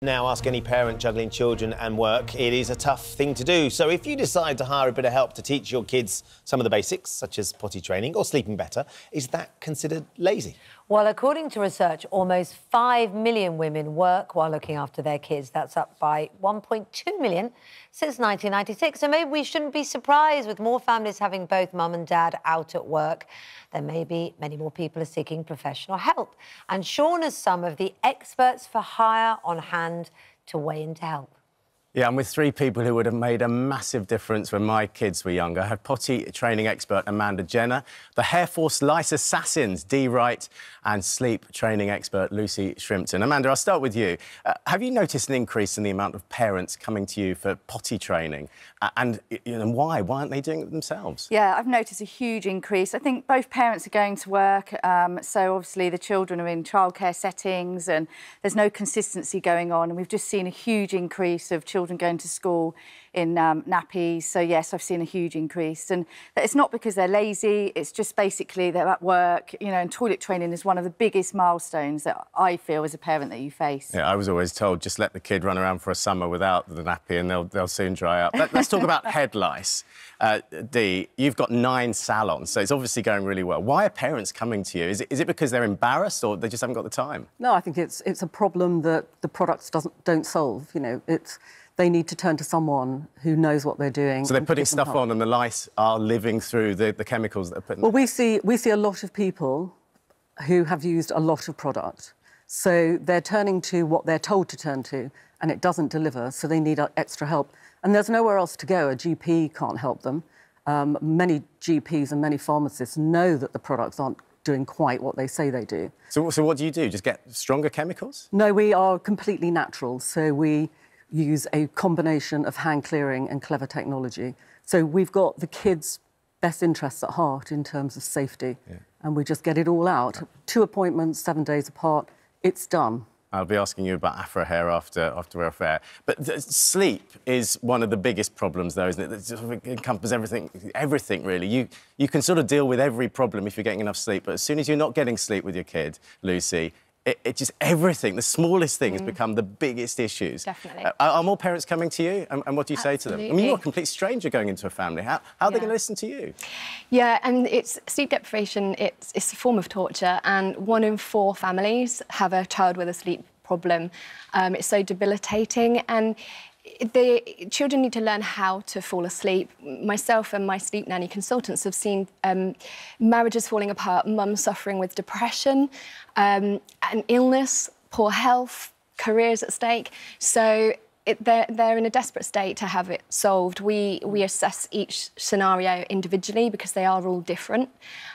Now, ask any parent juggling children and work. It is a tough thing to do. So if you decide to hire a bit of help to teach your kids some of the basics, such as potty training or sleeping better, is that considered lazy? Well, according to research, almost 5 million women work while looking after their kids. That's up by 1.2 million since 1996. So maybe we shouldn't be surprised with more families having both mum and dad out at work. Then maybe many more people are seeking professional help. And Sean has some of the experts for hire on hand to weigh in to help. Yeah, I'm with three people who would have made a massive difference when my kids were younger. I have potty training expert Amanda Jenner, the Hair Force lice assassins Dee Wright, and sleep training expert Lucy Shrimpton. Amanda, I'll start with you. Have you noticed an increase in the amount of parents coming to you for potty training? And why? Why aren't they doing it themselves? Yeah, I've noticed a huge increase. I think both parents are going to work, so obviously the children are in childcare settings and there's no consistency going on. And we've just seen a huge increase of children going to school in nappies. So, yes, I've seen a huge increase. And it's not because they're lazy, it's just basically they're at work, and toilet training is one of the biggest milestones that I feel as a parent that you face. Yeah, I was always told, just let the kid run around for a summer without the nappy and they'll soon dry up. Let's talk about head lice. Dee, you've got 9 salons, so it's obviously going really well. Why are parents coming to you? Is it because they're embarrassed or they just haven't got the time? No, I think it's a problem that the products don't solve. They need to turn to someone who knows what they're doing. So they're putting stuff on and the lice are living through the chemicals that are put in. Well, we see a lot of people who have used a lot of product. So they're turning to what they're told to turn to, and it doesn't deliver, so they need extra help. And there's nowhere else to go. A GP can't help them. Many GPs and many pharmacists know that the products aren't doing quite what they say they do. So what do you do? Just get stronger chemicals? No, we are completely natural, so we use a combination of hand clearing and clever technology. So we've got the kids' best interests at heart in terms of safety, and we just get it all out. 2 appointments, 7 days apart, it's done. I'll be asking you about afro hair after we're off air. But sleep is one of the biggest problems, though, isn't it? It sort of encompasses everything, really. You can sort of deal with every problem if you're getting enough sleep, but as soon as you're not getting sleep with your kid, Lucy, it just everything, the smallest thing has become the biggest issues. Definitely. Are more parents coming to you? And what do you say to them? I mean, you're a complete stranger going into a family. How are they going to listen to you? Yeah, and it's sleep deprivation, it's a form of torture, and 1 in 4 families have a child with a sleep problem. It's so debilitating, and the children need to learn how to fall asleep. Myself and my sleep nanny consultants have seen marriages falling apart, mums suffering with depression, and illness, poor health, careers at stake. So they're in a desperate state to have it solved. We assess each scenario individually because they are all different.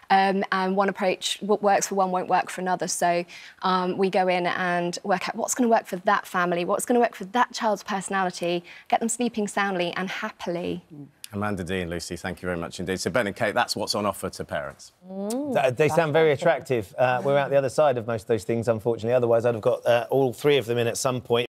And one approach, what works for one won't work for another. So we go in and work out what's going to work for that family, what's going to work for that child's personality, get them sleeping soundly and happily. Amanda, Dee and Lucy, thank you very much indeed. So, Ben and Kate, that's what's on offer to parents. They sound very attractive. We're out the other side of most of those things, unfortunately. Otherwise, I'd have got all 3 of them in at some point.